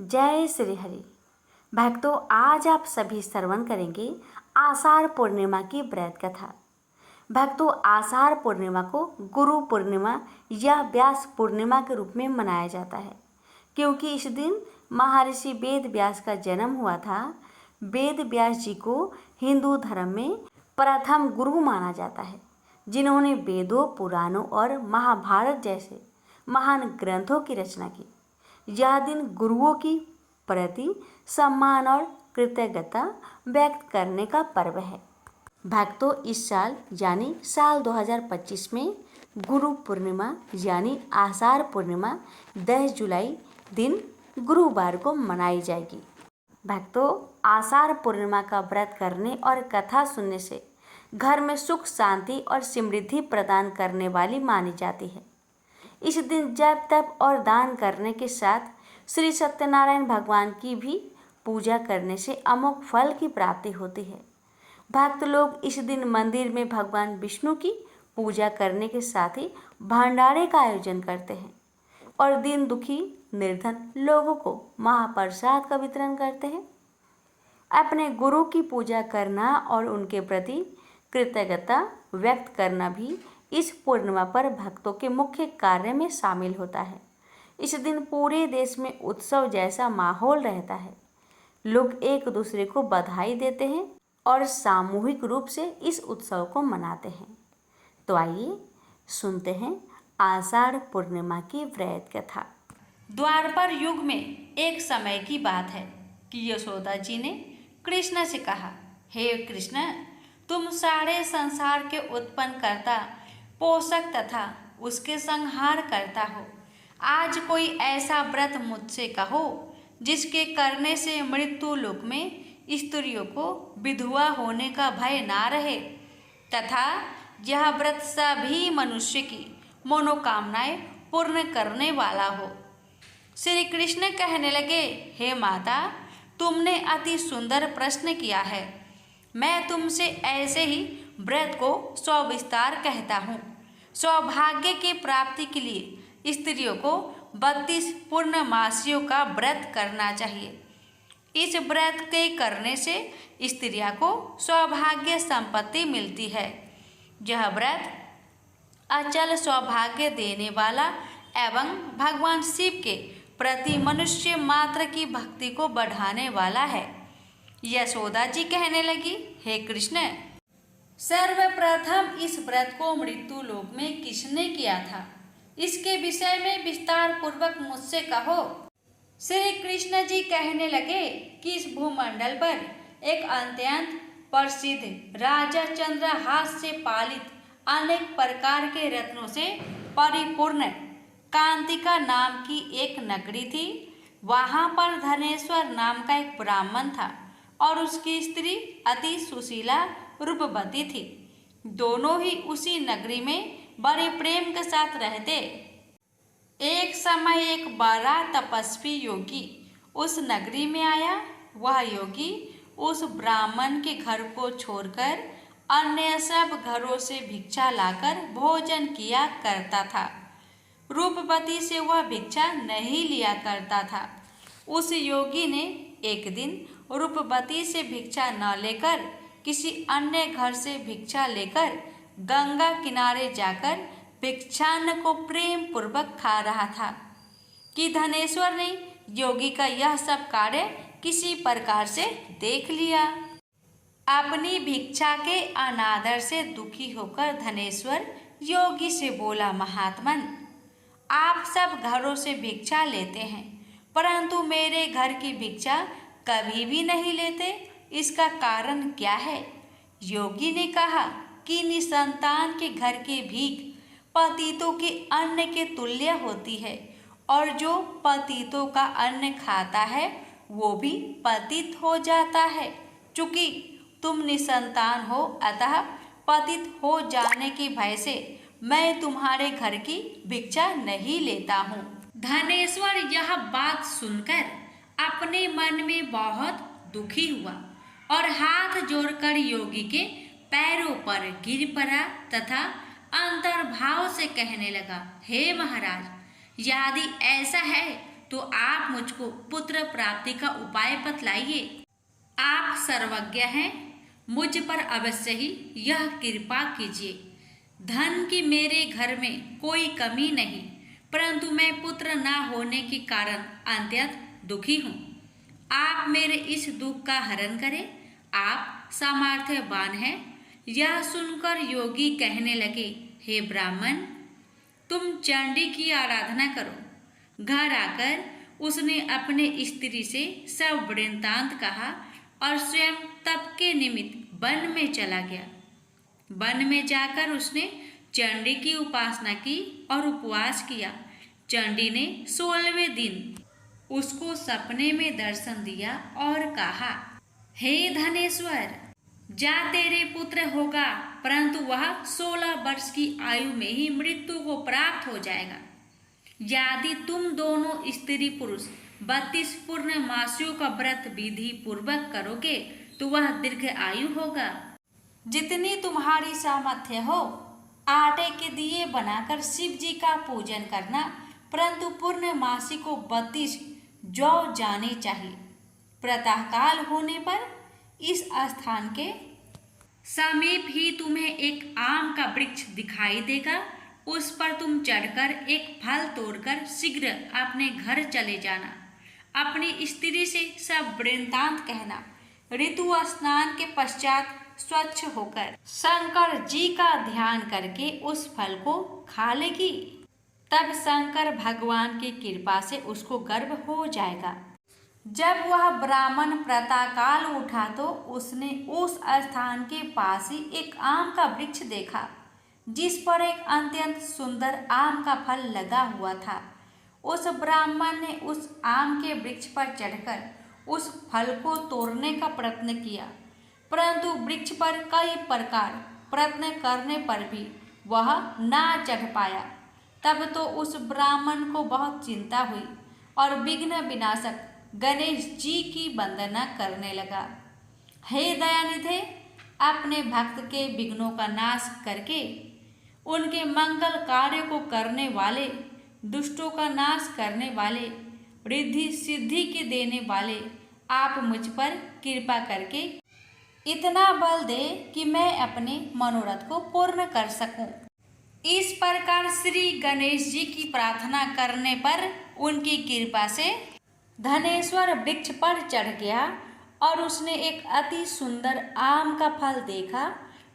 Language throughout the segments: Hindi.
जय श्री हरि। भक्तों, आज आप सभी श्रवण करेंगे आषाढ़ पूर्णिमा की व्रत कथा। भक्तों, आषाढ़ पूर्णिमा को गुरु पूर्णिमा या व्यास पूर्णिमा के रूप में मनाया जाता है, क्योंकि इस दिन महर्षि वेद व्यास का जन्म हुआ था। वेद व्यास जी को हिंदू धर्म में प्रथम गुरु माना जाता है, जिन्होंने वेदों, पुराणों और महाभारत जैसे महान ग्रंथों की रचना की। यह दिन गुरुओं की प्रति सम्मान और कृतज्ञता व्यक्त करने का पर्व है। भक्तों, इस साल यानी साल 2025 में गुरु पूर्णिमा यानी आषाढ़ पूर्णिमा 10 जुलाई दिन गुरुवार को मनाई जाएगी। भक्तों, आषाढ़ पूर्णिमा का व्रत करने और कथा सुनने से घर में सुख, शांति और समृद्धि प्रदान करने वाली मानी जाती है। इस दिन जप, तप और दान करने के साथ श्री सत्यनारायण भगवान की भी पूजा करने से अमोघ फल की प्राप्ति होती है। भक्त लोग इस दिन मंदिर में भगवान विष्णु की पूजा करने के साथ ही भंडारे का आयोजन करते हैं और दीन दुखी निर्धन लोगों को महाप्रसाद का वितरण करते हैं। अपने गुरु की पूजा करना और उनके प्रति कृतज्ञता व्यक्त करना भी इस पूर्णिमा पर भक्तों के मुख्य कार्य में शामिल होता है। इस दिन पूरे देश में उत्सव जैसा माहौल रहता है। लोग एक दूसरे को बधाई देते हैं और सामूहिक रूप से इस उत्सव को मनाते हैं। तो आइए सुनते हैं आषाढ़ पूर्णिमा की व्रत कथा। द्वापर युग में एक समय की बात है कि यशोदा जी ने कृष्ण से कहा, हे कृष्ण, तुम सारे संसार के उत्पन्न करता, पोषक तथा उसके संहार करता हो। आज कोई ऐसा व्रत मुझसे कहो जिसके करने से मृत्यु लोक में स्त्रियों को विधवा होने का भय ना रहे तथा यह व्रत सभी मनुष्य की मनोकामनाएं पूर्ण करने वाला हो। श्री कृष्ण कहने लगे, हे माता, तुमने अति सुंदर प्रश्न किया है। मैं तुमसे ऐसे ही व्रत को सविस्तार कहता हूँ। सौभाग्य की प्राप्ति के लिए स्त्रियों को 32 पूर्णमासियों का व्रत करना चाहिए। इस व्रत के करने से स्त्रियों को सौभाग्य संपत्ति मिलती है। यह व्रत अचल सौभाग्य देने वाला एवं भगवान शिव के प्रति मनुष्य मात्र की भक्ति को बढ़ाने वाला है। यशोदा जी कहने लगी, हे कृष्ण, सर्वप्रथम इस व्रत को मृत्यु लोक में किसने किया था, इसके विषय में विस्तार पूर्वक मुझसे कहो। श्री कृष्ण जी कहने लगे कि इस भूमंडल पर एक अत्यंत प्रसिद्ध राजा चंद्रहास से पालित अनेक प्रकार के रत्नों से परिपूर्ण कांतिका नाम की एक नगरी थी। वहाँ पर धनेश्वर नाम का एक ब्राह्मण था और उसकी स्त्री अति सुशीला रूपवती थी। दोनों ही उसी नगरी में बड़े प्रेम के साथ रहते। एक समय एक बड़ा तपस्वी योगी उस नगरी में आया। वह योगी उस ब्राह्मण के घर को छोड़कर अन्य सब घरों से भिक्षा लाकर भोजन किया करता था। रूपवती से वह भिक्षा नहीं लिया करता था। उस योगी ने एक दिन रूपवती से भिक्षा न लेकर किसी अन्य घर से भिक्षा लेकर गंगा किनारे जाकर भिक्षान्न को प्रेम पूर्वक खा रहा था कि धनेश्वर ने योगी का यह सब कार्य किसी प्रकार से देख लिया। अपनी भिक्षा के अनादर से दुखी होकर धनेश्वर योगी से बोला, महात्मन, आप सब घरों से भिक्षा लेते हैं परंतु मेरे घर की भिक्षा कभी भी नहीं लेते, इसका कारण क्या है? योगी ने कहा कि निसंतान के घर की भीख पतितों के अन्न के तुल्य होती है और जो पतितों का अन्न खाता है वो भी पतित हो जाता है। चूंकि तुम निसंतान हो अतः पतित हो जाने के भय से मैं तुम्हारे घर की भिक्षा नहीं लेता हूँ। धनेश्वर यह बात सुनकर अपने मन में बहुत दुखी हुआ और हाथ जोड़कर योगी के पैरों पर गिर पड़ा तथा अंतर्भाव से कहने लगा, हे महाराज, यदि ऐसा है तो आप मुझको पुत्र प्राप्ति का उपाय बतलाइए। आप सर्वज्ञ हैं, मुझ पर अवश्य ही यह कृपा कीजिए। धन की मेरे घर में कोई कमी नहीं, परंतु मैं पुत्र न होने के कारण अत्यंत दुखी हूँ। आप मेरे इस दुख का हरण करें, आप सामर्थ्यवान हैं। यह सुनकर योगी कहने लगे, हे ब्राह्मण, तुम चंडी की आराधना करो। घर आकर उसने अपने स्त्री से सब वृत्तांत कहा और स्वयं तप के निमित्त वन में चला गया। वन में जाकर उसने चंडी की उपासना की और उपवास किया। चंडी ने 16वें दिन उसको सपने में दर्शन दिया और कहा, हे धनेश्वर, जा तेरे पुत्र होगा, परंतु वह 16 वर्ष की आयु में ही मृत्यु को प्राप्त हो जाएगा। यदि तुम दोनों स्त्री पुरुष 32 पूर्णमासियों का व्रत विधि पूर्वक करोगे तो वह दीर्घ आयु होगा। जितनी तुम्हारी सामर्थ्य हो, आटे के दिए बनाकर शिव जी का पूजन करना, परंतु पूर्णमासी को 32 जौ जाने चाहिए। प्रातःकाल होने पर इस स्थान के समीप ही तुम्हें एक आम का वृक्ष दिखाई देगा। उस पर तुम चढ़कर एक फल तोड़कर शीघ्र अपने घर चले जाना। अपनी स्त्री से सब वृत्तांत कहना। ऋतु स्नान के पश्चात स्वच्छ होकर शंकर जी का ध्यान करके उस फल को खा लेगी। तब शंकर भगवान की कृपा से उसको गर्भ हो जाएगा। जब वह ब्राह्मण प्रातःकाल उठा तो उसने उस स्थान के पास ही एक आम का वृक्ष देखा, जिस पर एक अत्यंत सुंदर आम का फल लगा हुआ था। उस ब्राह्मण ने उस आम के वृक्ष पर चढ़कर उस फल को तोड़ने का प्रयत्न किया, परंतु वृक्ष पर कई प्रकार प्रयत्न करने पर भी वह ना चढ़ पाया। तब तो उस ब्राह्मण को बहुत चिंता हुई और विघ्न विनाशक गणेश जी की वंदना करने लगा। हे दयानिधे, अपने भक्त के विघ्नों का नाश करके उनके मंगल कार्य को करने वाले, दुष्टों का नाश करने वाले, रिद्धि सिद्धि के देने वाले, आप मुझ पर कृपा करके इतना बल दे कि मैं अपने मनोरथ को पूर्ण कर सकूं। इस प्रकार श्री गणेश जी की प्रार्थना करने पर उनकी कृपा से धनेश्वर वृक्ष पर चढ़ गया और उसने एक अति सुंदर आम का फल देखा।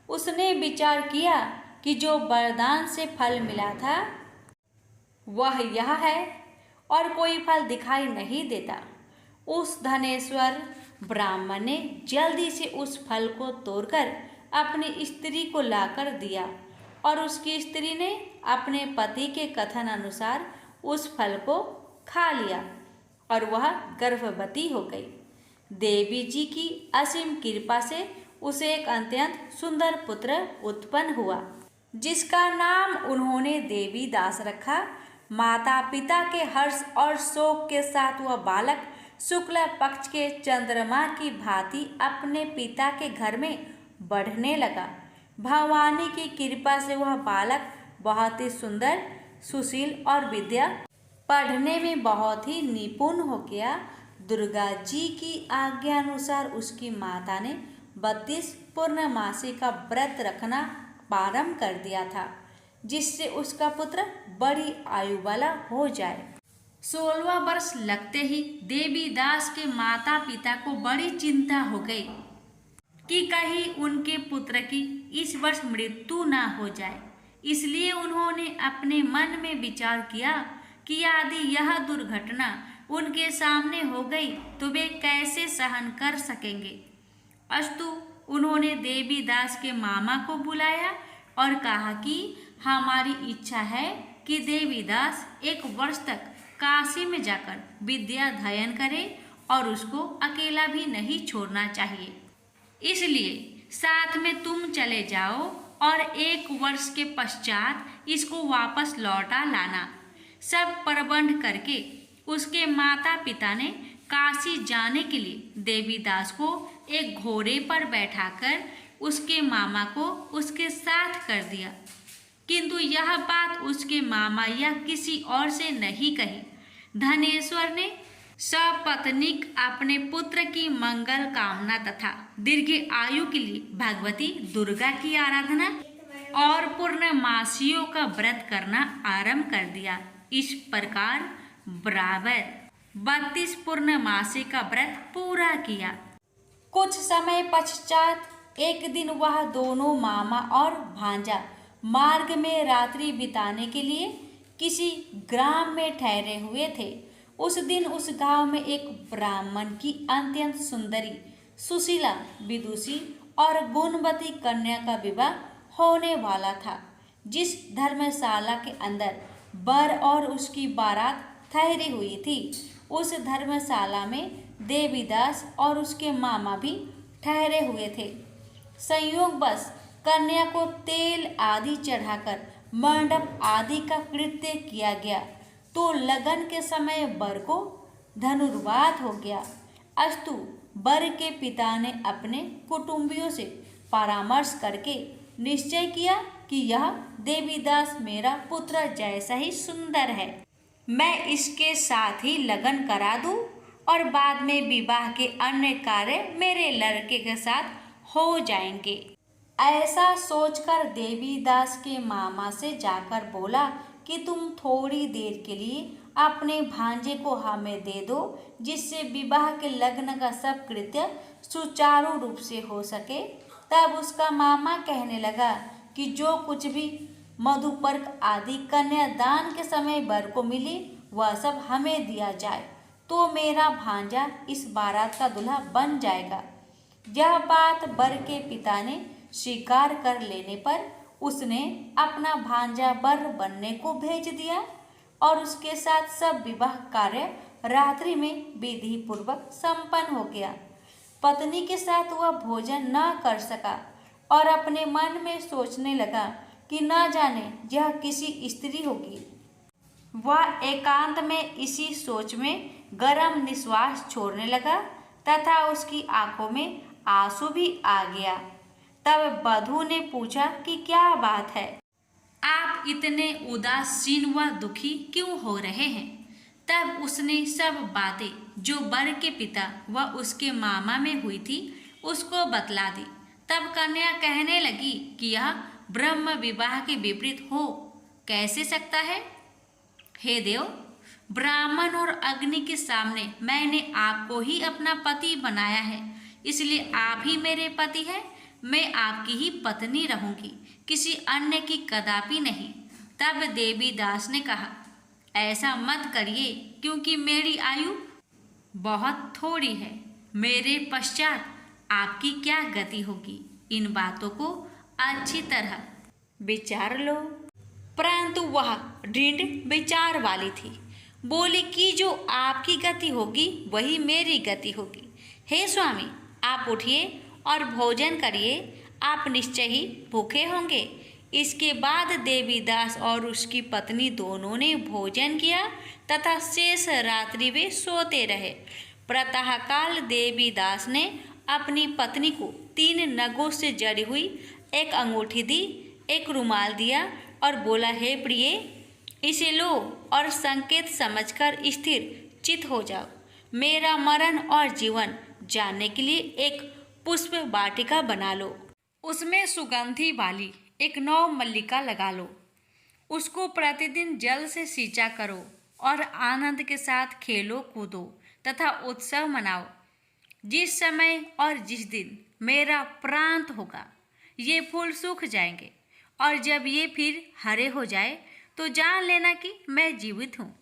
उसने विचार किया कि जो वरदान से फल मिला था वह यह है और कोई फल दिखाई नहीं देता। उस धनेश्वर ब्राह्मण ने जल्दी से उस फल को तोड़कर अपनी स्त्री को लाकर दिया और उसकी स्त्री ने अपने पति के कथन अनुसार उस फल को खा लिया और वह गर्भवती हो गई। देवी जी की असीम कृपा से उसे एक अत्यंत सुंदर पुत्र उत्पन्न हुआ, जिसका नाम उन्होंने देवी दास रखा। माता पिता के हर्ष और शोक के साथ वह बालक शुक्ल पक्ष के चंद्रमा की भांति अपने पिता के घर में बढ़ने लगा। भवानी की कृपा से वह बालक बहुत ही सुंदर, सुशील और विद्या पढ़ने में बहुत ही निपुण हो गया। दुर्गा जी की आज्ञा अनुसार उसकी माता ने 32 पूर्णमासी का व्रत रखना प्रारंभ कर दिया था, जिससे उसका पुत्र बड़ी आयु वाला हो जाए। 16वां वर्ष लगते ही देवी दास के माता पिता को बड़ी चिंता हो गई कि कहीं उनके पुत्र की इस वर्ष मृत्यु ना हो जाए। इसलिए उन्होंने अपने मन में विचार किया कि यदि यह दुर्घटना उनके सामने हो गई तो वे कैसे सहन कर सकेंगे। अस्तु उन्होंने देवी दास के मामा को बुलाया और कहा कि हमारी इच्छा है कि देवी दास 1 वर्ष तक काशी में जाकर विद्या अध्ययन करे और उसको अकेला भी नहीं छोड़ना चाहिए। इसलिए साथ में तुम चले जाओ और 1 वर्ष के पश्चात इसको वापस लौटा लाना। सब प्रबंध करके उसके माता पिता ने काशी जाने के लिए देवी दास को एक घोड़े पर बैठाकर उसके मामा को उसके साथ कर दिया, किंतु यह बात उसके मामा या किसी और से नहीं कही। धनेश्वर ने सपत्नीक अपने पुत्र की मंगल कामना तथा दीर्घ आयु के लिए भगवती दुर्गा की आराधना और पूर्णमासियों का व्रत करना आरंभ कर दिया। इस प्रकार बराबर 32 पूर्णमासी का व्रत पूरा किया। कुछ समय पश्चात एक दिन वह दोनों मामा और भांजा मार्ग में रात्रि बिताने के लिए किसी ग्राम में ठहरे हुए थे। उस दिन उस गांव में एक ब्राह्मण की अत्यंत सुंदरी, सुशीला, विदुषी और गुणवती कन्या का विवाह होने वाला था। जिस धर्मशाला के अंदर वर और उसकी बारात ठहरी हुई थी, उस धर्मशाला में देवीदास और उसके मामा भी ठहरे हुए थे। संयोगवश कन्या को तेल आदि चढ़ाकर मंडप आदि का कृत्य किया गया तो लगन के समय वर को धनुर्वात हो गया। अस्तु वर के पिता ने अपने कुटुंबियों से परामर्श करके निश्चय किया कि यह देवीदास मेरा पुत्र जैसा ही सुंदर है, मैं इसके साथ ही लगन करा दूं और बाद में विवाह के अन्य कार्य मेरे लड़के के साथ हो जाएंगे। ऐसा सोचकर देवीदास के मामा से जाकर बोला कि तुम थोड़ी देर के लिए अपने भांजे को हमें दे दो, जिससे विवाह के लग्न का सब कृत्य सुचारू रूप से हो सके। तब उसका मामा कहने लगा कि जो कुछ भी मधुपर्क आदि कन्यादान के समय वर को मिले वह सब हमें दिया जाए, तो मेरा भांजा इस बारात का दूल्हा बन जाएगा। यह बात वर के पिता ने स्वीकार कर लेने पर उसने अपना भांजा वर बनने को भेज दिया और उसके साथ सब विवाह कार्य रात्रि में विधि पूर्वक संपन्न हो गया। पत्नी के साथ वह भोजन न कर सका और अपने मन में सोचने लगा कि न जाने यह किसी स्त्री होगी। वह एकांत में इसी सोच में गर्म निश्वास छोड़ने लगा तथा उसकी आंखों में आंसू भी आ गया। तब वधू ने पूछा कि क्या बात है, आप इतने उदासीन व दुखी क्यों हो रहे हैं? तब उसने सब बातें जो वर के पिता व उसके मामा में हुई थी उसको बतला दी। तब कन्या कहने लगी कि यह ब्रह्म विवाह के विपरीत हो कैसे सकता है? हे देव, ब्राह्मण और अग्नि के सामने मैंने आपको ही अपना पति बनाया है, इसलिए आप ही मेरे पति हैं। मैं आपकी ही पत्नी रहूंगी, किसी अन्य की कदापि नहीं। तब देवीदास ने कहा, ऐसा मत करिए, क्योंकि मेरी आयु बहुत थोड़ी है। मेरे पश्चात आपकी क्या गति होगी, इन बातों को अच्छी तरह विचार लो। परंतु वह दृढ़ विचार वाली थी, बोली कि जो आपकी गति होगी वही मेरी गति होगी। हे स्वामी, आप उठिए और भोजन करिए, आप निश्चय ही भूखे होंगे। इसके बाद देवीदास और उसकी पत्नी दोनों ने भोजन किया तथा शेष रात्रि वे सोते रहे। प्रातःकाल देवीदास ने अपनी पत्नी को 3 नगों से जड़ी हुई एक अंगूठी दी, एक रुमाल दिया और बोला, हे प्रिय, इसे लो और संकेत समझकर स्थिर चित हो जाओ। मेरा मरण और जीवन जानने के लिए एक पुष्प वाटिका बना लो, उसमें सुगंधी वाली एक नौ मल्लिका लगा लो, उसको प्रतिदिन जल से सींचा करो और आनंद के साथ खेलो कूदो तथा उत्सव मनाओ। जिस समय और जिस दिन मेरा प्रांत होगा ये फूल सूख जाएंगे और जब ये फिर हरे हो जाए तो जान लेना कि मैं जीवित हूँ।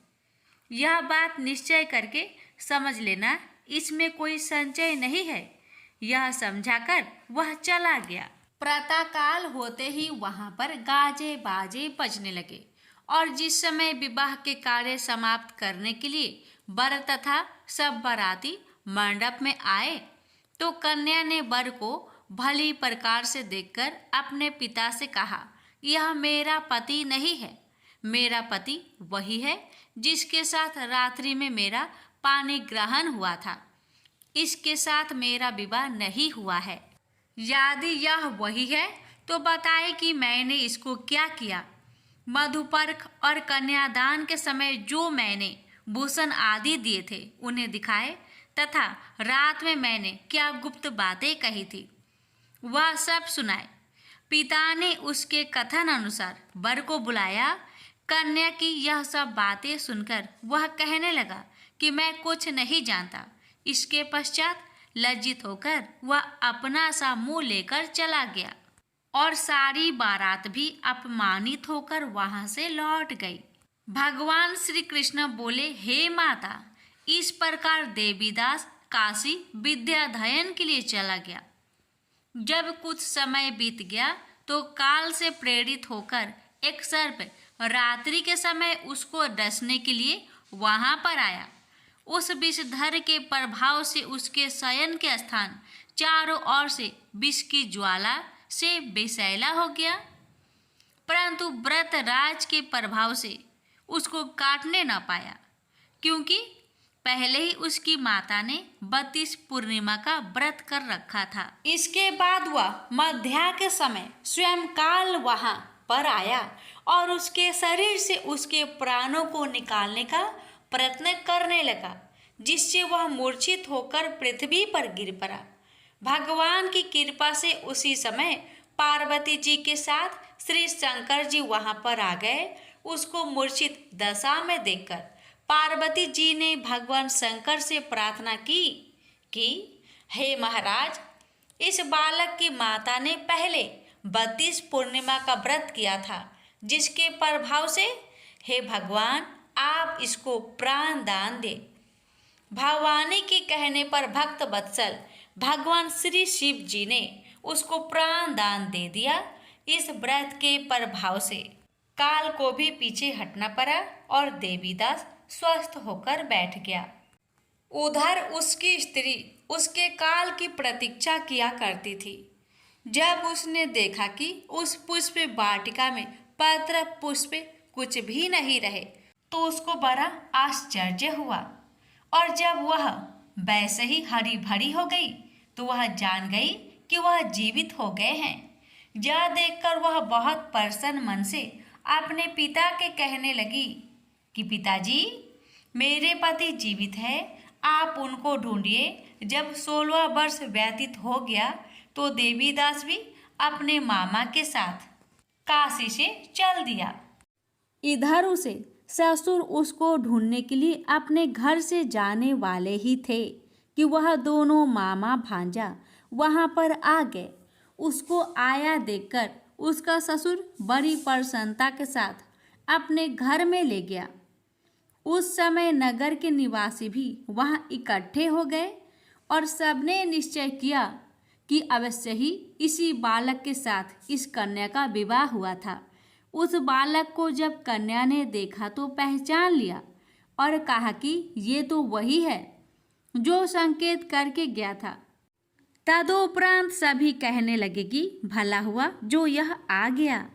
यह बात निश्चय करके समझ लेना, इसमें कोई संचय नहीं है। यह समझाकर वह चला गया। प्रातःकाल होते ही वहां पर गाजे बाजे बजने लगे और जिस समय विवाह के कार्य समाप्त करने के लिए वर तथा सब बाराती मंडप में आए तो कन्या ने वर को भली प्रकार से देखकर अपने पिता से कहा, यह मेरा पति नहीं है, मेरा पति वही है जिसके साथ रात्रि में मेरा पानी ग्रहण हुआ था। इसके साथ मेरा विवाह नहीं हुआ है। यदि यह वही है तो बताए कि मैंने इसको क्या किया। मधुपर्क और कन्यादान के समय जो मैंने भूषण आदि दिए थे उन्हें दिखाए तथा रात में मैंने क्या गुप्त बातें कही थी वह सब सुनाए। पिता ने उसके कथन अनुसार वर को बुलाया। कन्या की यह सब बातें सुनकर वह कहने लगा कि मैं कुछ नहीं जानता। इसके पश्चात लज्जित होकर वह अपना सा मुंह लेकर चला गया और सारी बारात भी अपमानित होकर वहां से लौट गई। भगवान श्री कृष्ण बोले, हे माता, इस प्रकार देवीदास काशी विद्याध्ययन के लिए चला गया। जब कुछ समय बीत गया तो काल से प्रेरित होकर एक सर्प रात्रि के समय उसको डसने के लिए वहां पर आया। उस विषधर के प्रभाव से उसके शयन के स्थान चारों ओर से विष की ज्वाला से विषैला हो गया, परंतु व्रतराज के प्रभाव से उसको काटने न पाया, क्योंकि पहले ही उसकी माता ने 32 पूर्णिमा का व्रत कर रखा था। इसके बाद वह मध्या के समय स्वयं काल वहां पर आया और उसके शरीर से उसके प्राणों को निकालने का प्रयत्न करने लगा, जिससे वह मूर्छित होकर पृथ्वी पर गिर पड़ा। भगवान की कृपा से उसी समय पार्वती जी के साथ श्री शंकर जी वहां पर आ गए। उसको मूर्छित दशा में देखकर पार्वती जी ने भगवान शंकर से प्रार्थना की कि हे महाराज, इस बालक की माता ने पहले 32 पूर्णिमा का व्रत किया था, जिसके प्रभाव से हे भगवान आप इसको प्राण दान दे। भवानी के कहने पर भक्त वत्सल भगवान श्री शिव जी ने उसको प्राण दान दे दिया। इस व्रत के प्रभाव से काल को भी पीछे हटना पड़ा और देवीदास स्वस्थ होकर बैठ गया। उधर उसकी स्त्री उसके काल की प्रतीक्षा किया करती थी। जब उसने देखा कि उस पुष्प वाटिका में पत्र पुष्प कुछ भी नहीं रहे तो उसको बड़ा आश्चर्य हुआ, और जब वह वैसे ही हरी भरी हो गई तो वह जान गई कि वह जीवित हो गए हैं। यह देखकर वह बहुत प्रसन्न मन से अपने पिता के कहने लगी कि पिताजी, मेरे पति जीवित है, आप उनको ढूंढिए। जब 16 वर्ष व्यतीत हो गया तो देवीदास भी अपने मामा के साथ काशी से चल दिया। इधर उसे ससुर उसको ढूंढने के लिए अपने घर से जाने वाले ही थे कि वह दोनों मामा भांजा वहां पर आ गए। उसको आया देखकर उसका ससुर बड़ी प्रसन्नता के साथ अपने घर में ले गया। उस समय नगर के निवासी भी वहां इकट्ठे हो गए और सबने निश्चय किया कि अवश्य ही इसी बालक के साथ इस कन्या का विवाह हुआ था। उस बालक को जब कन्या ने देखा तो पहचान लिया और कहा कि ये तो वही है जो संकेत करके गया था। तदुपरांत सभी कहने लगे कि भला हुआ जो यह आ गया,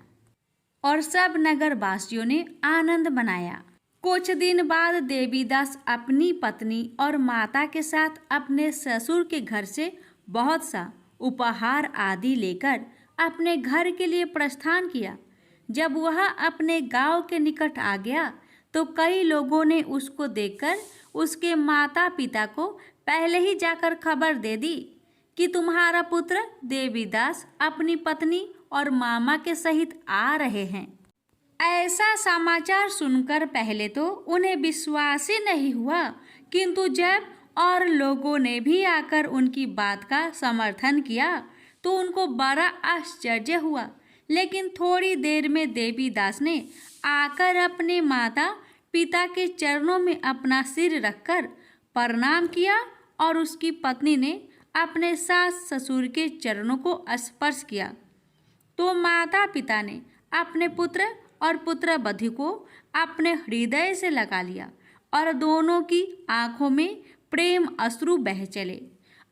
और सब नगर वासियों ने आनंद मनाया। कुछ दिन बाद देवीदास अपनी पत्नी और माता के साथ अपने ससुर के घर से बहुत सा उपहार आदि लेकर अपने घर के लिए प्रस्थान किया। जब वह अपने गांव के निकट आ गया तो कई लोगों ने उसको देखकर उसके माता पिता को पहले ही जाकर खबर दे दी कि तुम्हारा पुत्र देवीदास अपनी पत्नी और मामा के सहित आ रहे हैं। ऐसा समाचार सुनकर पहले तो उन्हें विश्वास ही नहीं हुआ, किंतु जब और लोगों ने भी आकर उनकी बात का समर्थन किया तो उनको बड़ा आश्चर्य हुआ। लेकिन थोड़ी देर में देवीदास ने आकर अपने माता पिता के चरणों में अपना सिर रखकर प्रणाम किया और उसकी पत्नी ने अपने सास ससुर के चरणों को स्पर्श किया तो माता पिता ने अपने पुत्र और पुत्र वधू को अपने हृदय से लगा लिया और दोनों की आंखों में प्रेम अश्रु बह चले।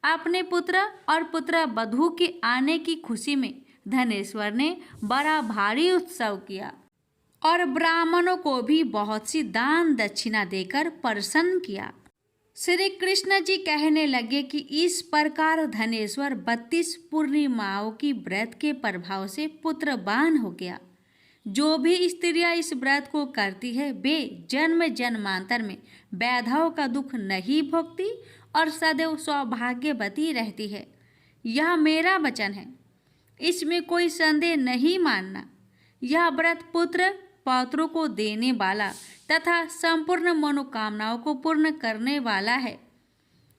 अपने पुत्र और पुत्र वधू के आने की खुशी में धनेश्वर ने बड़ा भारी उत्सव किया और ब्राह्मणों को भी बहुत सी दान दक्षिणा देकर प्रसन्न किया। श्री कृष्ण जी कहने लगे कि इस प्रकार धनेश्वर 32 पूर्णिमाओं की व्रत के प्रभाव से पुत्रवान हो गया। जो भी स्त्रियां इस व्रत को करती है वे जन्म जन्मांतर में वैधव का दुख नहीं भोगती और सदैव सौभाग्यवती रहती है। यह मेरा वचन है, इसमें कोई संदेह नहीं मानना। यह व्रत पुत्र पौत्रों को देने वाला तथा संपूर्ण मनोकामनाओं को पूर्ण करने वाला है।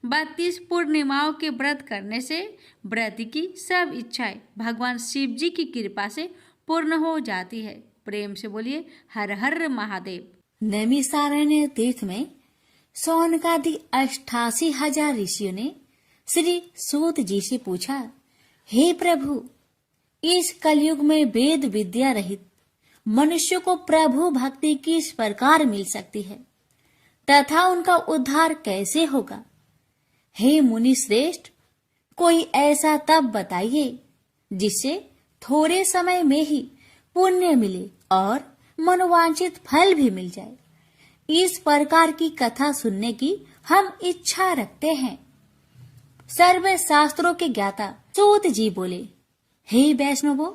32 पूर्णिमाओं के व्रत करने से व्रत की सब इच्छाएं भगवान शिव जी की कृपा से पूर्ण हो जाती है। प्रेम से बोलिए हर हर महादेव। नैमिषारण्य तीर्थ में सौनकादि 88,000 ऋषियों ने श्री सूत जी से पूछा, हे प्रभु, इस कलयुग में वेद विद्या रहित मनुष्य को प्रभु भक्ति किस प्रकार मिल सकती है तथा उनका उद्धार कैसे होगा? हे मुनि श्रेष्ठ, कोई ऐसा तप बताइए जिससे थोड़े समय में ही पुण्य मिले और मनोवांछित फल भी मिल जाए। इस प्रकार की कथा सुनने की हम इच्छा रखते हैं। सर्व शास्त्रों के ज्ञाता सूत जी बोले, हे वैष्णवों,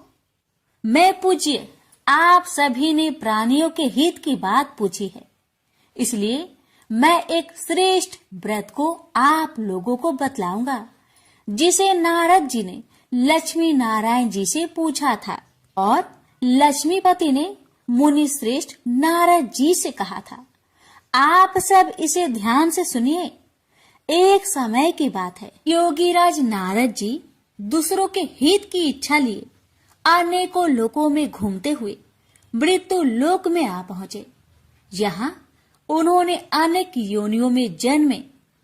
मैं पूज्य आप सभी ने प्राणियों के हित की बात पूछी है, इसलिए मैं एक श्रेष्ठ व्रत को आप लोगों को बतलाऊंगा जिसे नारद जी ने लक्ष्मी नारायण जी से पूछा था और लक्ष्मीपति ने मुनि श्रेष्ठ नारद जी से कहा था। आप सब इसे ध्यान से सुनिए। एक समय की बात है, योगीराज नारद जी दूसरों के हित की इच्छा लिए अनेकों लोकों में घूमते हुए मृत्यु लोक में आ पहुंचे। यहाँ उन्होंने अनेक योनियों में जन्मे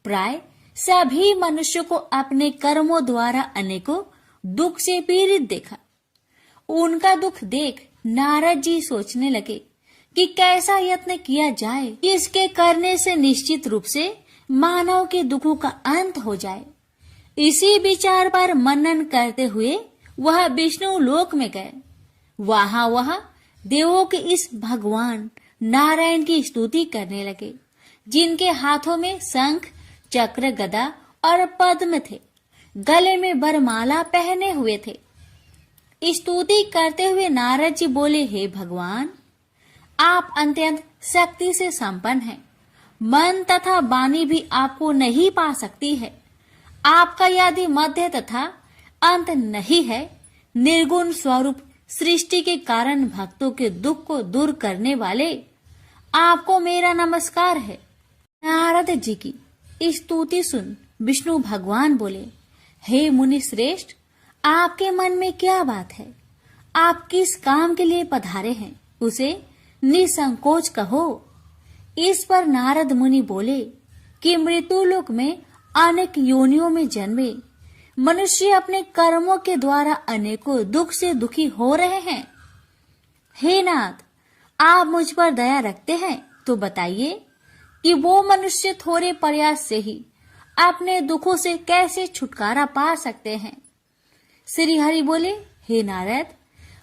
प्राय सभी मनुष्यों को अपने कर्मों द्वारा अनेकों दुख से पीड़ित देखा। उनका दुख देख नारद जी सोचने लगे कि कैसा यत्न किया जाए इसके करने से निश्चित रूप से मानव के दुखों का अंत हो जाए। इसी विचार पर मनन करते हुए वह विष्णु लोक में गए। वहां वह देवों के इस भगवान नारायण की स्तुति करने लगे, जिनके हाथों में शंख, चक्र, गदा और पद्म थे, गले में वरमाला पहने हुए थे। स्तुति करते हुए नारद जी बोले, हे भगवान, आप अत्यंत शक्ति से संपन्न हैं। मन तथा वाणी भी आपको नहीं पा सकती है। आपका यदि मध्य तथा अंत नहीं है। निर्गुण स्वरूप सृष्टि के कारण भक्तों के दुख को दूर करने वाले आपको मेरा नमस्कार है। नारद जी की स्तुति सुन विष्णु भगवान बोले, हे मुनि श्रेष्ठ, आपके मन में क्या बात है? आप किस काम के लिए पधारे हैं, उसे निसंकोच कहो। इस पर नारद मुनि बोले कि मृत्युलोक में अनेक योनियों में जन्मे मनुष्य अपने कर्मों के द्वारा अनेकों दुख से दुखी हो रहे हैं। हे नाथ, आप मुझ पर दया रखते हैं तो बताइए कि वो मनुष्य थोड़े प्रयास से ही अपने दुखों से कैसे छुटकारा पा सकते हैं। श्री हरि बोले, हे नारद,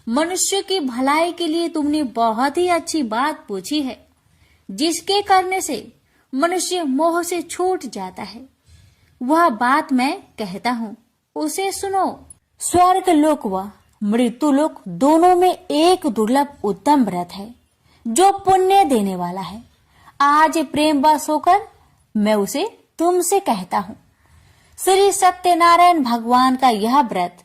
मनुष्य की भलाई के लिए तुमने बहुत ही अच्छी बात पूछी है, जिसके करने से मनुष्य मोह से छूट जाता है। वह बात मैं कहता हूँ, उसे सुनो। स्वर्ग लोक व मृत्यु लोक दोनों में एक दुर्लभ उत्तम व्रत है जो पुण्य देने वाला है। आज प्रेम वश होकर मैं उसे तुमसे कहता हूँ। श्री सत्यनारायण भगवान का यह व्रत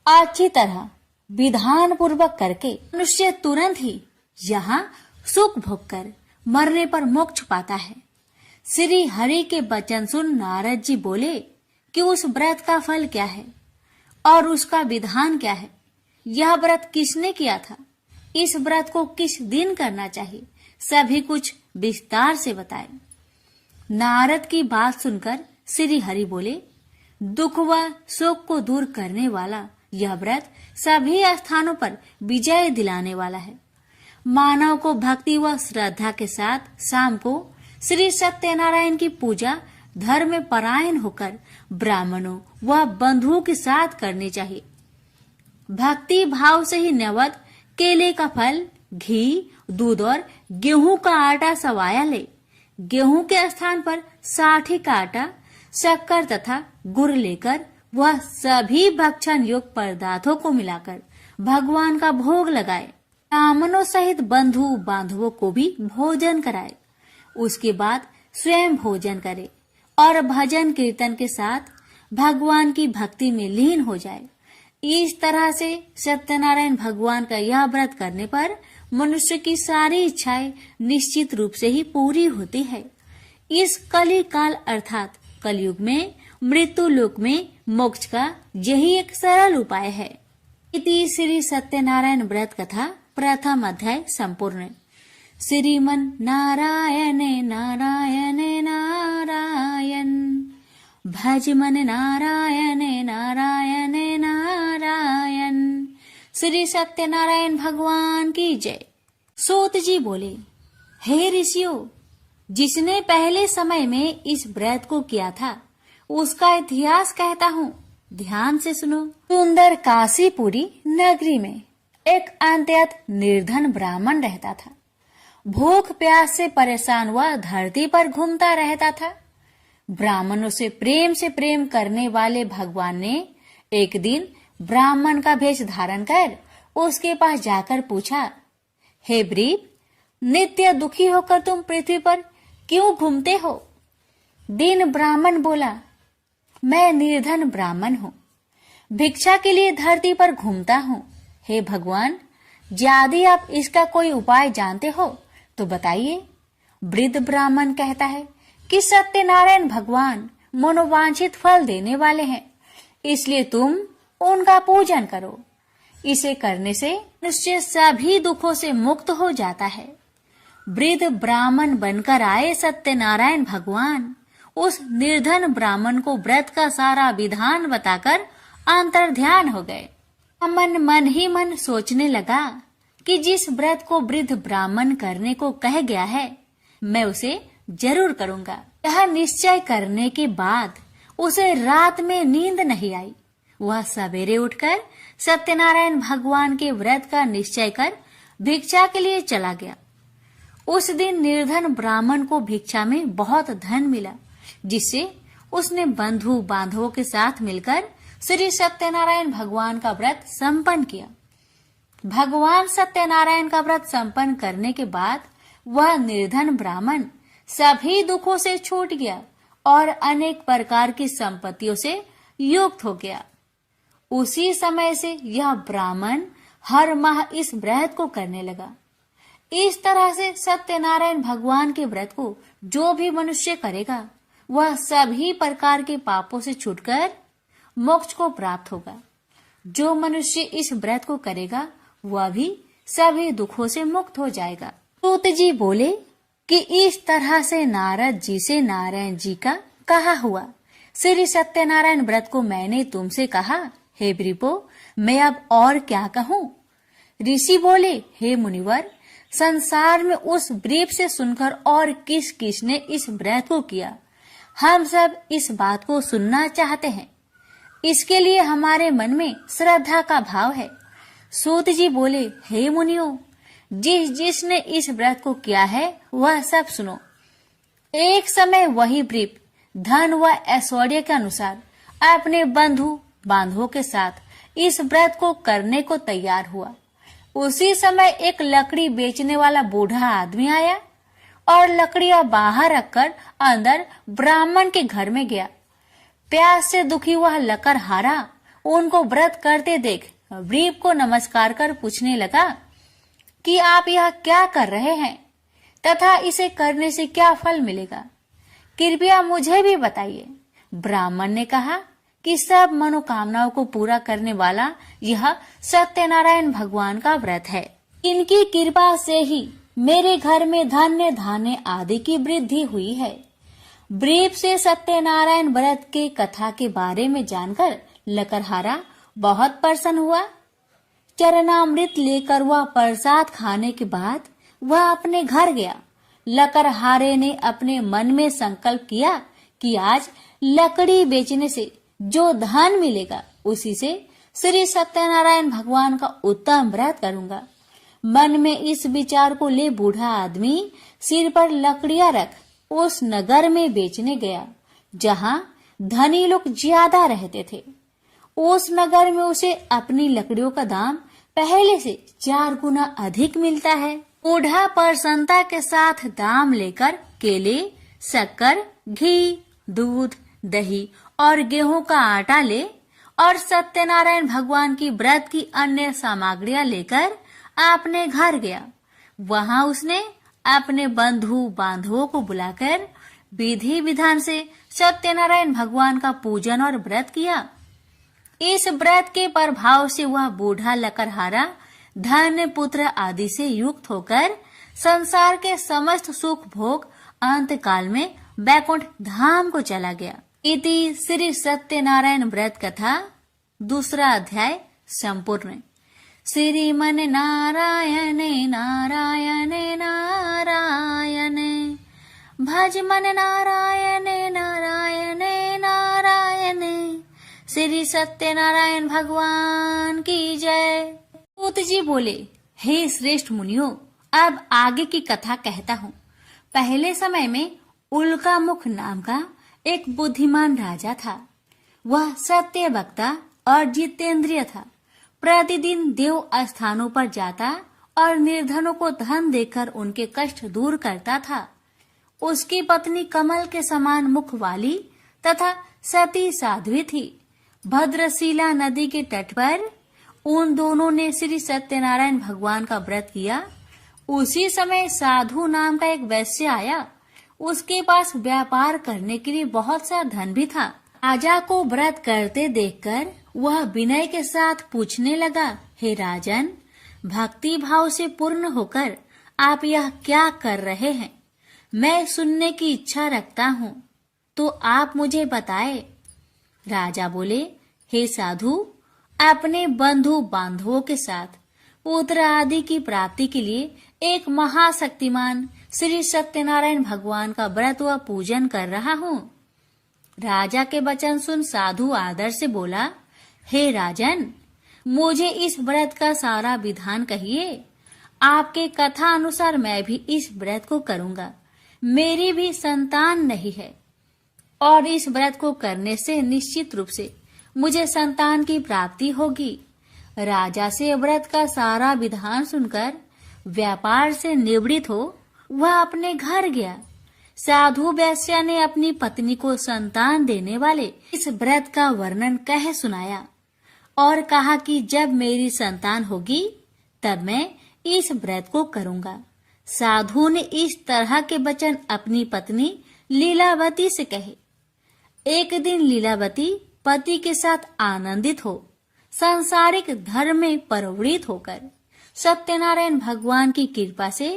अच्छी तरह विधान पूर्वक करके मनुष्य तुरंत ही यहाँ सुख भोग कर मरने पर मोक्ष पाता है। श्री हरि के वचन सुन नारद जी बोले कि उस व्रत का फल क्या है और उसका विधान क्या है। यह व्रत किसने किया था, इस व्रत को किस दिन करना चाहिए, सभी कुछ विस्तार से बताए। नारद की बात सुनकर श्री हरि बोले, दुख व शोक को दूर करने वाला यह व्रत सभी स्थानों पर विजय दिलाने वाला है। मानव को भक्ति व श्रद्धा के साथ शाम को श्री सत्यनारायण की पूजा धर्म परायण होकर ब्राह्मणों व बंधुओं के साथ करनी चाहिए। भक्ति भाव से ही नैवेद्य केले का फल, घी, दूध और गेहूं का आटा सवाया ले। गेहूं के स्थान पर साठी का आटा, शक्कर तथा गुड़ लेकर वह सभी भक्षण योग्य पदार्थों को मिलाकर भगवान का भोग लगाए। ब्राह्मणों सहित बंधु बांधवों को भी भोजन कराए। उसके बाद स्वयं भोजन करे और भजन कीर्तन के साथ भगवान की भक्ति में लीन हो जाए। इस तरह से सत्यनारायण भगवान का यह व्रत करने पर मनुष्य की सारी इच्छाएं निश्चित रूप से ही पूरी होती है। इस कली काल अर्थात कलयुग में मृत्यु लोक में मोक्ष का यही एक सरल उपाय है। इति श्री सत्यनारायण व्रत कथा प्रथम अध्याय संपूर्ण। श्रीमन नारायणे नारायणे नारायण भज मन नारायणे नारायणे नारायण। श्री सत्यनारायण भगवान की जय। सूत जी बोले, हे ऋषियों, जिसने पहले समय में इस व्रत को किया था उसका इतिहास कहता हूँ, ध्यान से सुनो। सुंदर काशीपुरी नगरी में एक अत्यंत निर्धन ब्राह्मण रहता था। भूख प्यास से परेशान हुआ धरती पर घूमता रहता था। ब्राह्मणों से प्रेम करने वाले भगवान ने एक दिन ब्राह्मण का भेष धारण कर उसके पास जाकर पूछा, हे ब्रीप, नित्य दुखी होकर तुम पृथ्वी पर क्यों घूमते हो? दीन ब्राह्मण बोला, मैं निर्धन ब्राह्मण हूँ, भिक्षा के लिए धरती पर घूमता हूँ। हे भगवान, यदि आप इसका कोई उपाय जानते हो तो बताइए। वृद्ध ब्राह्मण कहता है कि सत्यनारायण भगवान मनोवांछित फल देने वाले हैं, इसलिए तुम उनका पूजन करो। इसे करने से मनुष्य सभी दुखों से मुक्त हो जाता है। वृद्ध ब्राह्मण बनकर आए सत्यनारायण भगवान उस निर्धन ब्राह्मण को व्रत का सारा विधान बताकर अंतर्ध्यान हो गए। मन ही मन सोचने लगा कि जिस व्रत को वृद्ध ब्राह्मण करने को कह गया है, मैं उसे जरूर करूंगा। यह निश्चय करने के बाद उसे रात में नींद नहीं आई। वह सवेरे उठकर सत्यनारायण भगवान के व्रत का निश्चय कर भिक्षा के लिए चला गया। उस दिन निर्धन ब्राह्मण को भिक्षा में बहुत धन मिला, जिससे उसने बंधु बांधवों के साथ मिलकर श्री सत्यनारायण भगवान का व्रत संपन्न किया। भगवान सत्यनारायण का व्रत संपन्न करने के बाद वह निर्धन ब्राह्मण सभी दुखों से छूट गया और अनेक प्रकार की संपत्तियों से युक्त हो गया। उसी समय से यह ब्राह्मण हर माह इस व्रत को करने लगा। इस तरह से सत्यनारायण भगवान के व्रत को जो भी मनुष्य करेगा वह सभी प्रकार के पापों से छूटकर मोक्ष को प्राप्त होगा। जो मनुष्य इस व्रत को करेगा वह भी सभी दुखों से मुक्त हो जाएगा। सूत जी बोले कि इस तरह से नारद जी से नारायण जी का कहा हुआ श्री सत्यनारायण व्रत को मैंने तुमसे कहा। हे ब्रीपो, मैं अब और क्या कहूँ? ऋषि बोले, हे मुनिवर, संसार में उस ब्रीप से सुनकर और किस किस ने इस व्रत को किया, हम सब इस बात को सुनना चाहते हैं। इसके लिए हमारे मन में श्रद्धा का भाव है। सूत जी बोले, हे मुनियों, जिसने इस व्रत को किया है वह सब सुनो। एक समय वही ब्रीप धन व ऐश्वर्य के अनुसार अपने बंधु बांधवों के साथ इस व्रत को करने को तैयार हुआ। उसी समय एक लकड़ी बेचने वाला बूढ़ा आदमी आया और लकड़ियां बाहर रखकर अंदर ब्राह्मण के घर में गया। प्यास से दुखी हुआ लकड़हारा उनको व्रत करते देख ब्रीप को नमस्कार कर पूछने लगा कि आप यह क्या कर रहे हैं तथा इसे करने से क्या फल मिलेगा, कृपया मुझे भी बताइए। ब्राह्मण ने कहा कि सब मनोकामनाओं को पूरा करने वाला यह सत्यनारायण भगवान का व्रत है। इनकी कृपा से ही मेरे घर में धन्य धान्य आदि की वृद्धि हुई है। ब्रीप से सत्यनारायण व्रत के कथा के बारे में जानकर लकड़हारा बहुत प्रसन्न हुआ। चरणामृत लेकर वह प्रसाद खाने के बाद वह अपने घर गया। लकड़हारे ने अपने मन में संकल्प किया कि आज लकड़ी बेचने से जो धन मिलेगा उसी से श्री सत्यनारायण भगवान का उत्तम व्रत करूंगा। मन में इस विचार को ले बूढ़ा आदमी सिर पर लकड़ियां रख उस नगर में बेचने गया जहां धनी लोग ज्यादा रहते थे। उस नगर में उसे अपनी लकड़ियों का दाम पहले से 4 गुना अधिक मिलता है। बूढ़ा प्रसन्नता के साथ दाम लेकर केले, शक्कर, घी, दूध, दही और गेहूं का आटा ले और सत्यनारायण भगवान की व्रत की अन्य सामग्रियां लेकर अपने घर गया। वहां उसने अपने बंधु बांधवों को बुलाकर विधि विधान से सत्यनारायण भगवान का पूजन और व्रत किया। इस व्रत के प्रभाव से वह बूढ़ा लकड़हारा धन पुत्र आदि से युक्त होकर संसार के समस्त सुख भोग अंत काल में बैकुंठ धाम को चला गया। इति श्री सत्यनारायण व्रत कथा 2 अध्याय संपूर्ण। श्रीमन नारायण नारायण नारायण भज मन नारायण नारायण नारायण। श्री सत्यनारायण भगवान की जय। सूत जी बोले, हे श्रेष्ठ मुनियों, अब आगे की कथा कहता हूँ। पहले समय में उल्कामुख नाम का एक बुद्धिमान राजा था। वह सत्य वक्ता और जितेंद्रिय था। प्रतिदिन देव स्थानों पर जाता और निर्धनों को धन देकर उनके कष्ट दूर करता था। उसकी पत्नी कमल के समान मुख वाली तथा सती साध्वी थी। भद्रशिला नदी के तट पर उन दोनों ने श्री सत्यनारायण भगवान का व्रत किया। उसी समय साधु नाम का एक वैश्य आया। उसके पास व्यापार करने के लिए बहुत सा धन भी था। राजा को व्रत करते देखकर वह विनय के साथ पूछने लगा, हे राजन, भक्ति भाव से पूर्ण होकर आप यह क्या कर रहे हैं? मैं सुनने की इच्छा रखता हूँ, तो आप मुझे बताए। राजा बोले, हे साधु, अपने बंधु बांधवों के साथ पुत्र आदि की प्राप्ति के लिए एक महाशक्तिमान श्री सत्यनारायण भगवान का व्रत व पूजन कर रहा हूँ। राजा के वचन सुन साधु आदर से बोला, हे राजन, मुझे इस व्रत का सारा विधान कहिए। आपके कथा अनुसार मैं भी इस व्रत को करूँगा। मेरी भी संतान नहीं है और इस व्रत को करने से निश्चित रूप से मुझे संतान की प्राप्ति होगी। राजा से व्रत का सारा विधान सुनकर व्यापार से निवृत्त हो वह अपने घर गया। साधु वैश्य ने अपनी पत्नी को संतान देने वाले इस व्रत का वर्णन कह सुनाया और कहा कि जब मेरी संतान होगी तब मैं इस व्रत को करूँगा। साधु ने इस तरह के वचन अपनी पत्नी लीलावती से कहे। एक दिन लीलावती पति के साथ आनंदित हो सांसारिक धर्म में प्रवृत्त होकर सत्यनारायण भगवान की कृपा से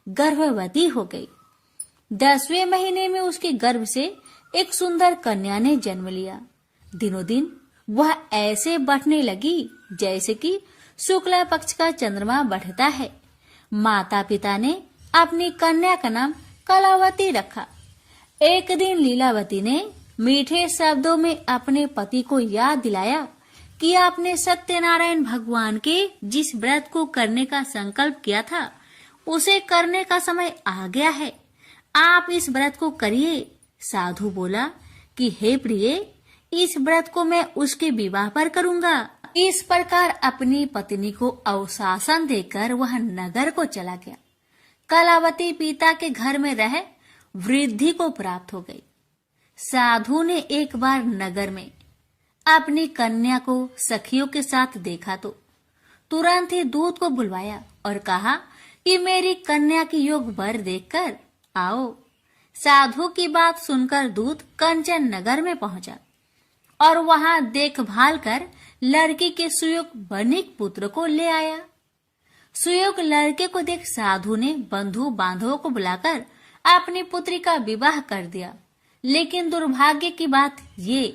गर्भवती हो गई। 10वें महीने में उसके गर्भ से एक सुंदर कन्या ने जन्म लिया। दिनों दिन वह ऐसे बढ़ने लगी जैसे कि शुक्ला पक्ष का चंद्रमा बढ़ता है। माता पिता ने अपनी कन्या का नाम कलावती रखा। एक दिन लीलावती ने मीठे शब्दों में अपने पति को याद दिलाया कि आपने सत्यनारायण भगवान के जिस व्रत को करने का संकल्प किया था उसे करने का समय आ गया है। आप इस व्रत को करिए। साधु बोला कि हे प्रिय, इस व्रत को मैं उसके विवाह पर करूँगा। इस प्रकार अपनी पत्नी को अवशासन देकर वह नगर को चला गया। कलावती पिता के घर में रह वृद्धि को प्राप्त हो गई। साधु ने एक बार नगर में अपनी कन्या को सखियों के साथ देखा तो तुरंत ही दूत को बुलवाया और कहा कि मेरी कन्या की योग वर देखकर आओ। साधु की बात सुनकर दूत कंचन नगर में पहुंचा और वहां देखभाल कर लड़की के सुयोग बनिक पुत्र को ले आया। सुयोग लड़के को देख साधु ने बंधु बांधवों को बुलाकर अपनी पुत्री का विवाह कर दिया। लेकिन दुर्भाग्य की बात ये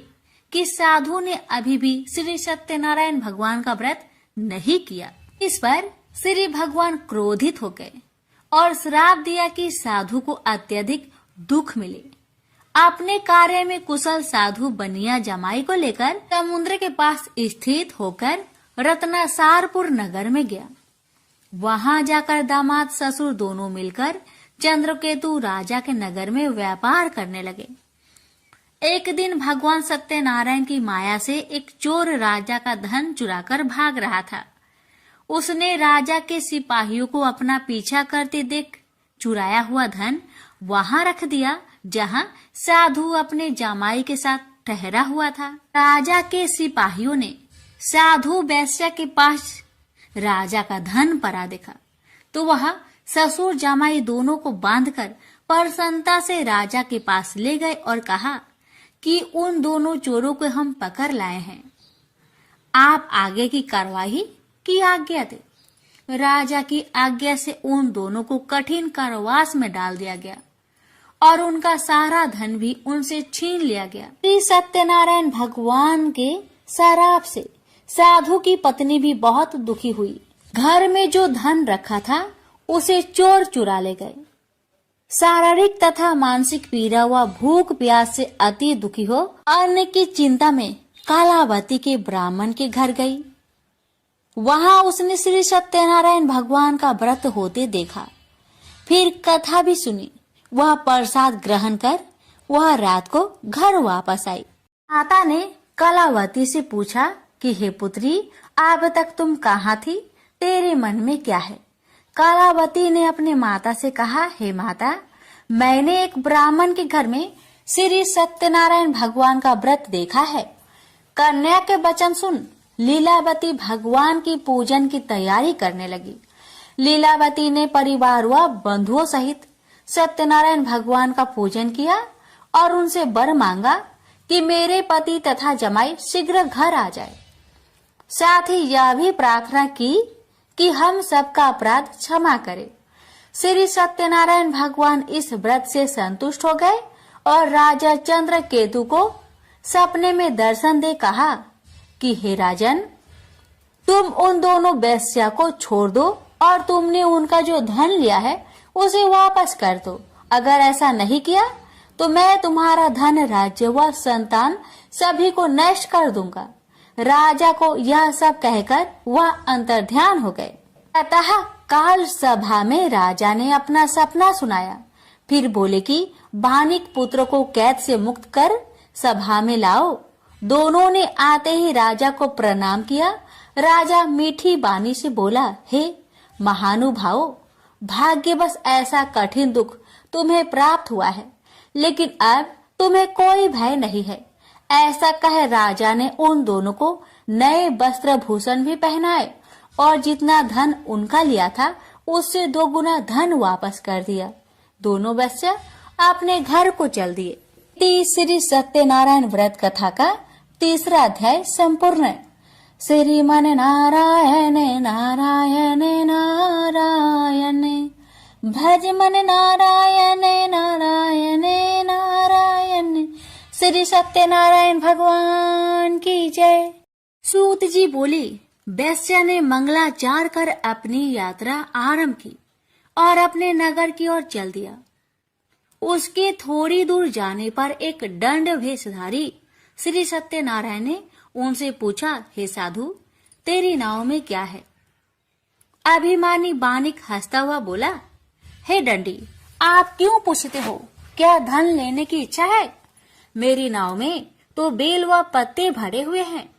कि साधु ने अभी भी श्री सत्यनारायण भगवान का व्रत नहीं किया। इस पर श्री भगवान क्रोधित हो गए और श्राप दिया कि साधु को अत्यधिक दुख मिले। अपने कार्य में कुशल साधु बनिया जमाई को लेकर समुद्र के पास स्थित होकर रत्नासारपुर नगर में गया। वहां जाकर दामाद ससुर दोनों मिलकर चंद्रकेतु राजा के नगर में व्यापार करने लगे। एक दिन भगवान सत्यनारायण की माया से एक चोर राजा का धन चुराकर भाग रहा था। उसने राजा के सिपाहियों को अपना पीछा करते देख चुराया हुआ धन वहां रख दिया जहां साधु अपने जमाई के साथ ठहरा हुआ था। राजा के सिपाहियों ने साधु वेश्या के पास राजा का धन पड़ा देखा तो वह ससुर जमाई दोनों को बांधकर प्रसन्नता से राजा के पास ले गए और कहा कि उन दोनों चोरों को हम पकड़ लाए हैं, आप आगे की कार्रवाई की आज्ञा दे। राजा की आज्ञा से उन दोनों को कठिन कारावास में डाल दिया गया और उनका सारा धन भी उनसे छीन लिया गया। श्री सत्यनारायण भगवान के शराप से साधु की पत्नी भी बहुत दुखी हुई। घर में जो धन रखा था उसे चोर चुरा ले गए। शारीरिक तथा मानसिक पीड़ा व भूख प्यास से अति दुखी हो अन्न की चिंता में कालावती के ब्राह्मण के घर गई। वहां उसने श्री सत्यनारायण भगवान का व्रत होते देखा, फिर कथा भी सुनी। वह प्रसाद ग्रहण कर वह रात को घर वापस आई। माता ने कलावती से पूछा कि हे पुत्री, अब तक तुम कहाँ थी, तेरे मन में क्या है? कलावती ने अपने माता से कहा, हे माता, मैंने एक ब्राह्मण के घर में श्री सत्यनारायण भगवान का व्रत देखा है। कन्या के वचन सुन लीलावती भगवान की पूजन की तैयारी करने लगी। लीलावती ने परिवार व बंधुओं सहित सत्यनारायण भगवान का पूजन किया और उनसे वर मांगा कि मेरे पति तथा जमाई शीघ्र घर आ जाए। साथ ही यह भी प्रार्थना की कि हम सबका अपराध क्षमा करे। श्री सत्यनारायण भगवान इस व्रत से संतुष्ट हो गए और राजा चंद्रकेतु को सपने में दर्शन दे कहा कि हे राजन, तुम उन दोनों वेश्या को छोड़ दो और तुमने उनका जो धन लिया है उसे वापस कर दो। अगर ऐसा नहीं किया तो मैं तुम्हारा धन, राज्य व संतान सभी को नष्ट कर दूंगा। राजा को यह सब कहकर वह अंतर्ध्यान हो गए। अतः काल सभा में राजा ने अपना सपना सुनाया। फिर बोले कि बानिक पुत्र को कैद से मुक्त कर सभा में लाओ। दोनों ने आते ही राजा को प्रणाम किया। राजा मीठी बानी से बोला, हे महानुभावों, भाग्यवश ऐसा कठिन दुख तुम्हें प्राप्त हुआ है, लेकिन अब तुम्हें कोई भय नहीं है। ऐसा कह राजा ने उन दोनों को नए वस्त्र भूषण भी पहनाए और जितना धन उनका लिया था उससे 2 गुना धन वापस कर दिया। दोनों वेश्या अपने घर को चल दिए। श्री सत्यनारायण व्रत कथा का 3रा अध्याय संपूर्ण। श्रीमन नारायण नारायण नारायण, भज मन नारायण नारायण नारायण। श्री सत्यनारायण भगवान की जय। सूत जी बोले, वेश्या ने मंगलाचार कर अपनी यात्रा आरंभ की और अपने नगर की ओर चल दिया। उसके थोड़ी दूर जाने पर एक दंड वेशधारी श्री सत्यनारायण ने उनसे पूछा, हे साधु, तेरी नाव में क्या है? अभिमानी बानिक हंसता हुआ बोला, हे दंडी, आप क्यों पूछते हो? क्या धन लेने की इच्छा है? मेरी नाव में तो बेल व पत्ते भरे हुए हैं।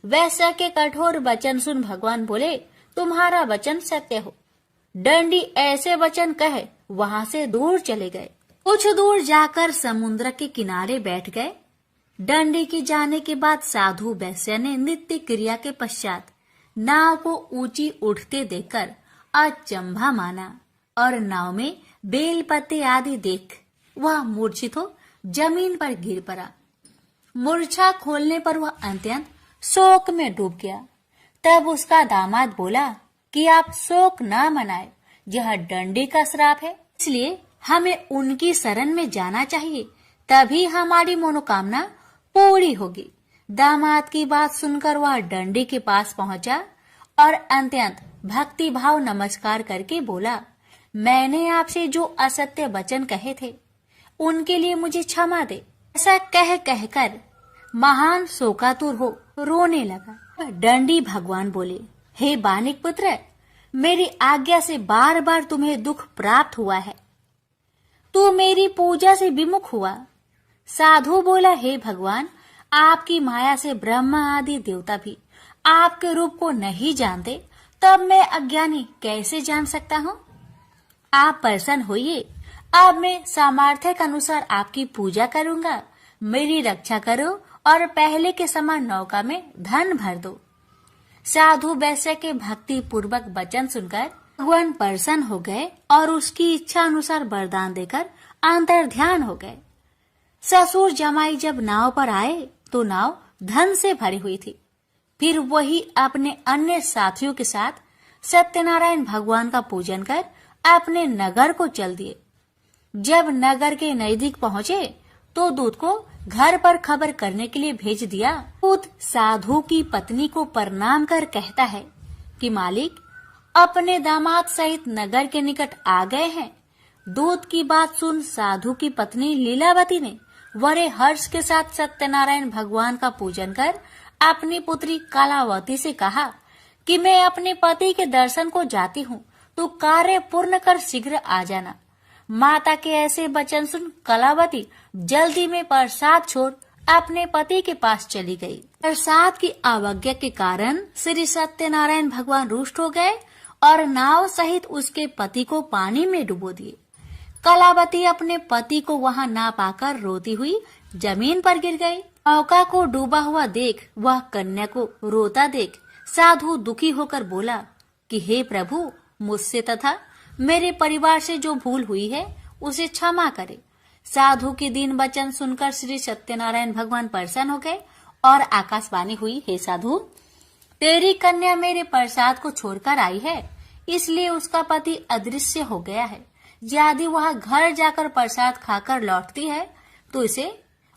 वैश्या के कठोर वचन सुन भगवान बोले, तुम्हारा वचन सत्य हो। दंडी ऐसे वचन कह वहां से दूर चले गए। कुछ दूर जाकर समुद्र के किनारे बैठ गए। दंडी के जाने के बाद साधु वैश्या ने नित्य क्रिया के पश्चात नाव को ऊंची उठते देखकर अचंभा माना और नाव में बेल पत्ते आदि देख वह मूर्छित हो जमीन पर गिर पड़ा। मूर्छा खोलने पर वह अत्यंत शोक में डूब गया। तब उसका दामाद बोला कि आप शोक न मनाए, यह दंडी का श्राप है, इसलिए हमें उनकी शरण में जाना चाहिए, तभी हमारी मनोकामना पूरी होगी। दामाद की बात सुनकर वह दंडी के पास पहुंचा और अत्यंत भक्ति भाव नमस्कार करके बोला, मैंने आपसे जो असत्य वचन कहे थे उनके लिए मुझे क्षमा दे। ऐसा कह कहकर महान शोकातुर हो रोने लगा। दंडी भगवान बोले, हे बानिक पुत्र, मेरी आज्ञा से बार बार तुम्हें दुख प्राप्त हुआ है, तू मेरी पूजा से विमुख हुआ। साधु बोला, हे भगवान, आपकी माया से ब्रह्मा आदि देवता भी आपके रूप को नहीं जानते, तब मैं अज्ञानी कैसे जान सकता हूँ? आप प्रसन्न होइए, अब मैं सामर्थ्य के अनुसार आपकी पूजा करूंगा। मेरी रक्षा करो और पहले के समान नौका में धन भर दो। साधु वैश्य के भक्ति पूर्वक वचन सुनकर भगवान प्रसन्न हो गए और उसकी इच्छा अनुसार वरदान देकर अंतर ध्यान हो गए। ससुर जमाई जब नाव पर आए तो नाव धन से भरी हुई थी। फिर वही अपने अन्य साथियों के साथ सत्यनारायण भगवान का पूजन कर अपने नगर को चल दिए। जब नगर के नजदीक पहुँचे तो दूत को घर पर खबर करने के लिए भेज दिया। दूत साधु की पत्नी को प्रणाम कर कहता है कि मालिक अपने दामाद सहित नगर के निकट आ गए हैं। दूत की बात सुन साधु की पत्नी लीलावती ने बड़े हर्ष के साथ सत्यनारायण भगवान का पूजन कर अपनी पुत्री कलावती से कहा कि मैं अपने पति के दर्शन को जाती हूँ, तो कार्य पूर्ण कर शीघ्र आ जाना। माता के ऐसे वचन सुन कलावती जल्दी में प्रसाद छोड़ अपने पति के पास चली गई। प्रसाद की अवज्ञा के कारण श्री सत्यनारायण भगवान रुष्ट हो गए और नाव सहित उसके पति को पानी में डुबो दिए। कलावती अपने पति को वहां ना पाकर रोती हुई जमीन पर गिर गई। नौका को डूबा हुआ देख वह कन्या को रोता देख साधु दुखी होकर बोला कि हे प्रभु, मुझसे तथा मेरे परिवार से जो भूल हुई है उसे क्षमा करे। साधु के दीन वचन सुनकर श्री सत्यनारायण भगवान प्रसन्न हो गए और आकाशवाणी हुई, हे साधु, तेरी कन्या मेरे प्रसाद को छोड़कर आई है, इसलिए उसका पति अदृश्य हो गया है। यदि वह घर जाकर प्रसाद खाकर लौटती है तो इसे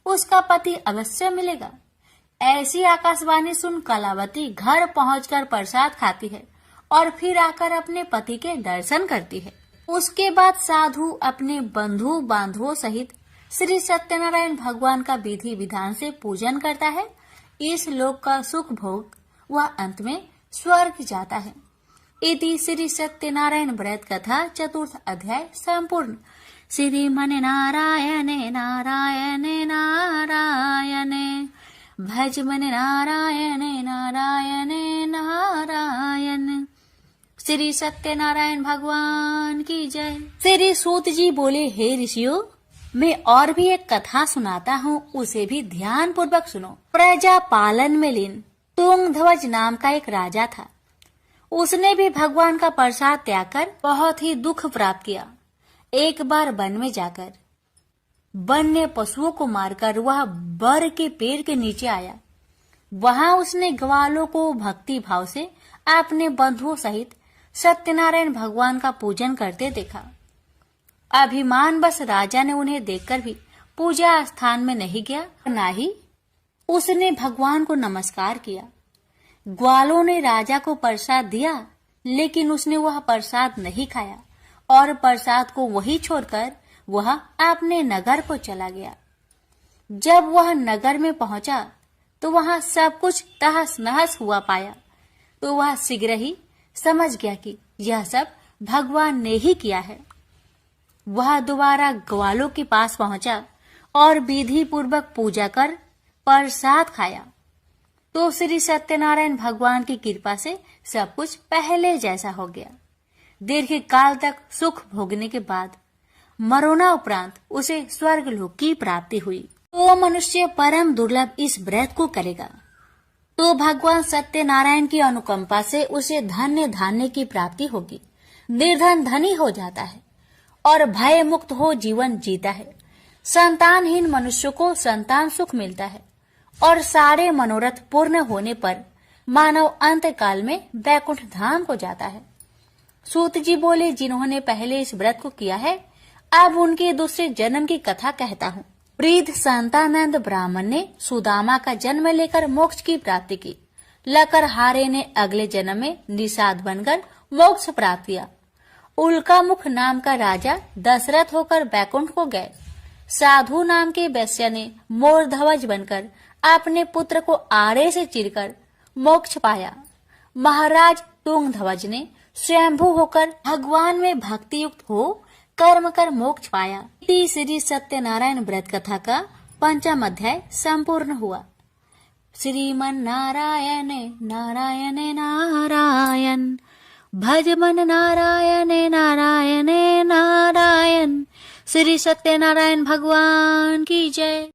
उसका पति अवश्य मिलेगा। ऐसी आकाशवाणी सुन कलावती घर पहुंचकर प्रसाद खाती है और फिर आकर अपने पति के दर्शन करती है। उसके बाद साधु अपने बंधु बांधवों सहित श्री सत्यनारायण भगवान का विधि विधान से पूजन करता है। इस लोक का सुख भोग वह अंत में स्वर्ग जाता है। इति श्री सत्यनारायण व्रत कथा चतुर्थ अध्याय संपूर्ण। श्रीमन नारायणे नारायणे नारायणे भज मन नारायणे नारायणे नारायण। श्री सत्यनारायण भगवान की जय। श्री सूत जी बोले, हे ऋषियों, मैं और भी एक कथा सुनाता हूँ, उसे भी ध्यान पूर्वक सुनो। प्रजा पालन में लीन तुंगध्वज नाम का एक राजा था। उसने भी भगवान का प्रसाद त्याग कर बहुत ही दुख प्राप्त किया। एक बार वन में जाकर वन्य पशुओं को मारकर वह बर के पेड़ के नीचे आया। वहां उसने ग्वालों को भक्ति भाव से अपने बंधुओं सहित सत्यनारायण भगवान का पूजन करते देखा। अभिमान बस राजा ने उन्हें देखकर भी पूजा स्थान में नहीं गया, न ही उसने भगवान को नमस्कार किया। ग्वालों ने राजा को प्रसाद दिया, लेकिन उसने वह प्रसाद नहीं खाया और प्रसाद को वही छोड़कर वह अपने नगर को चला गया। जब वह नगर में पहुंचा तो वहां सब कुछ तहस नहस हुआ पाया, तो वह शीघ्र ही समझ गया कि यह सब भगवान ने ही किया है। वह दोबारा ग्वालों के पास पहुंचा और विधि पूर्वक पूजा कर प्रसाद खाया, तो श्री सत्यनारायण भगवान की कृपा से सब कुछ पहले जैसा हो गया। दीर्घ काल तक सुख भोगने के बाद मरोना उपरांत उसे स्वर्ग लोक की प्राप्ति हुई। तो मनुष्य परम दुर्लभ इस व्रत को करेगा तो भगवान सत्यनारायण की अनुकंपा से उसे धन्य धान्य की प्राप्ति होगी। निर्धन धनी हो जाता है और भय मुक्त हो जीवन जीता है। संतानहीन मनुष्य को संतान सुख मिलता है और सारे मनोरथ पूर्ण होने पर मानव अंत काल में वैकुंठ धाम को जाता है। सूत जी बोले, जिन्होंने पहले इस व्रत को किया है, अब उनके दूसरे जन्म की कथा कहता हूँ। वृद्ध संतानंद ब्राह्मण ने सुदामा का जन्म लेकर मोक्ष की प्राप्ति की। लकरहारे ने अगले जन्म में निषाद बनकर मोक्ष प्राप्त किया। उल्कामुख नाम का राजा दशरथ होकर बैकुंठ को गए। साधु नाम के वैश्य ने मोरध्वज बनकर अपने पुत्र को आरे से चीरकर मोक्ष पाया। महाराज तुंगध्वज ने स्वयंभू होकर भगवान में भक्ति युक्त हो कर्म कर मोक्ष पाया। श्री सत्यनारायण व्रत कथा का 5वां अध्याय संपूर्ण हुआ। श्रीमन नारायण नारायण नारायण, भज मन नारायण नारायण नारायण। श्री सत्यनारायण भगवान की जय।